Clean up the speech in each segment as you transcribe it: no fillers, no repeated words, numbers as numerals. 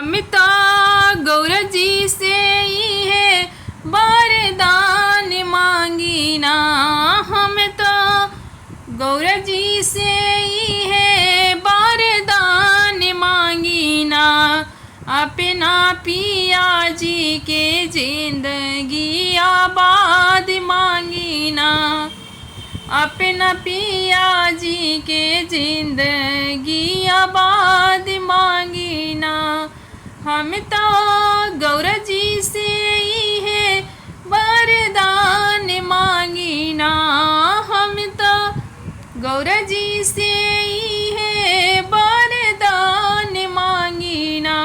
हम तो गौर जी से ही है वरदान मांगी ना। हम तो गौर जी से ही है वरदान मांगी ना। अपना पिया जी के जिंदगी आबाद मांगी ना। अपना पिया जी के जिंदगी आबाद मांगी ना। हम तो गौर जी से ही है वरदान मांगी ना। हम तो गौर जी से ही है वरदान मांगी ना।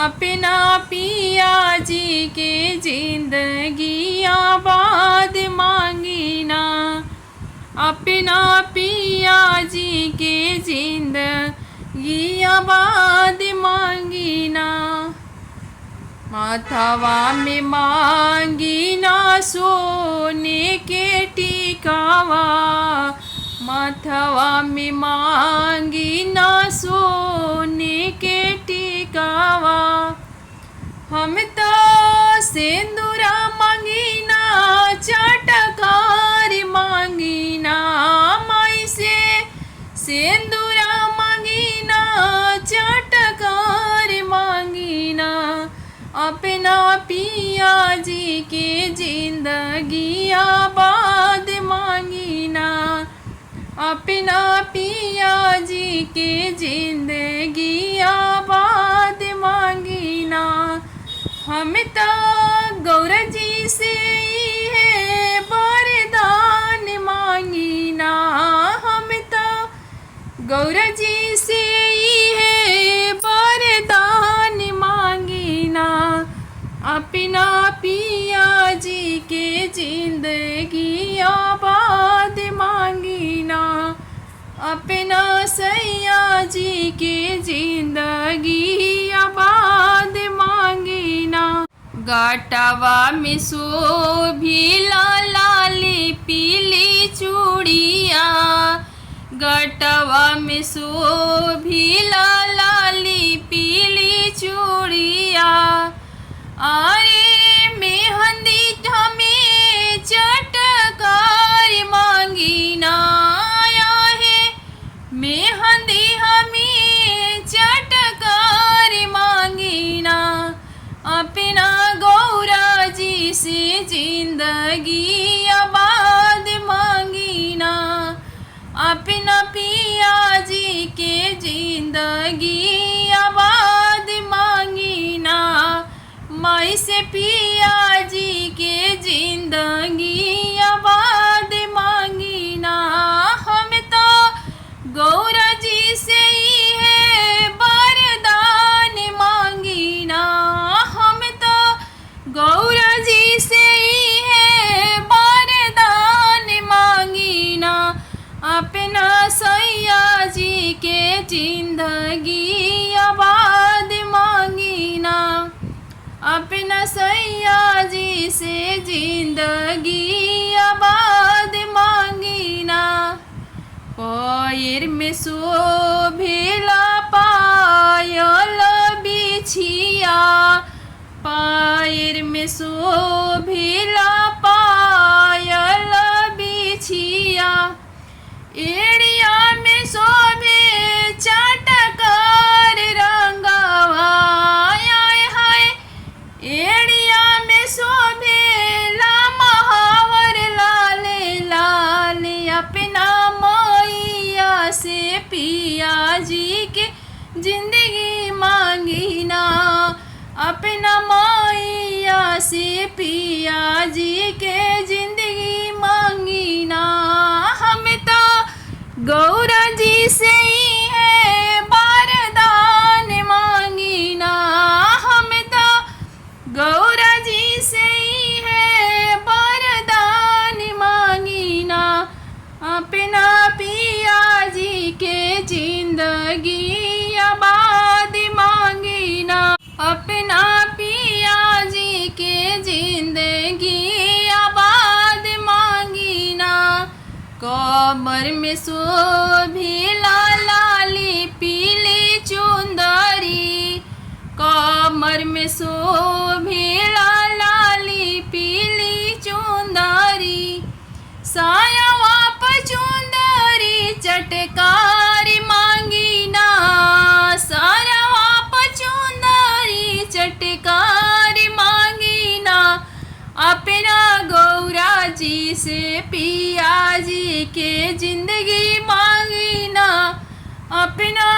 अपना पिया जी के जिंदगी आबाद मांगी ना। अपना पिया जी के जिंदगी आबाद मांगी ना। माथवा में मांगी ना सोने के टिकावा। माथवा में मांगी ना सोने के टिकावा। हम तो सिंदूरा मांगी ना चटकार मांगी ना। माई से सिंदूरा मांगी ना चटकार मांगी ना। अपना पिया जी के जिंदगी आबाद मांगी ना। अपना पिया जी के जिंदगी आबाद मांगी ना। हम तो गौर जी से ही है वरदान मांगी ना। हम तो गौर जी से ही है वरदान मांगी ना। अपना पिया जी के जिंदगी आबाद मांगी ना। अपना सैया जी के जिंदगी आबाद मांगी ना। गाटवा में शोभिला लाली पीली चूड़िया। गाटवा में शोभिला लाली पीली चूड़िया। अरे मेहंदी हमें चटकार मांगी ना। आया है मेहंदी हमें चटकार मांगी ना। अपना गौरा जी से जिंदगी आबाद मांगी ना। अपना पिया जी के जिंदगी आबाद मांगी ना। माई से पिया जी के जिंदगी आबाद मांगी ना। हम तो गौरा जी से ही है वरदान मांगी ना। हम तो गौरा जी से ही है वरदान मांगी ना। अपना सैया जी के जिंदगी आबाद मांगी ना। अपना सैया जी से जिंदगी आबाद मांगी ना। पैर में शोभिला पायल बिछिया। पैर में शोभिला पायल बिछिया। एड़िया में शोभे चटकार रंगवा। आय हाय एड़िया में शोभेला महावर लाले लाले। अपना मैया से पिया जी के जिंदगी मांगी ना। अपना मैया से पिया जी के जिंदगी मांगी ना। हम तो गौरा जी से ही है वरदान मांगी ना। हम तो गौरा जी से ही है वरदान मांगी ना। अपना पिया जी के जिंदगी आबाद मांगी ना। अपना पिया जी के जिंदगी आबाद मांगी ना। कमर में शोभिला लाली पीली चुंदरी। कमर में शोभेला लाली पीली चुंदरी सायावा पर चुंदरी चटकारी मांगीना सायावा पर चुंदरी चटकारी मांगीना अपना गौरा जी से पिया जी के जिंदगी मांगीना अपना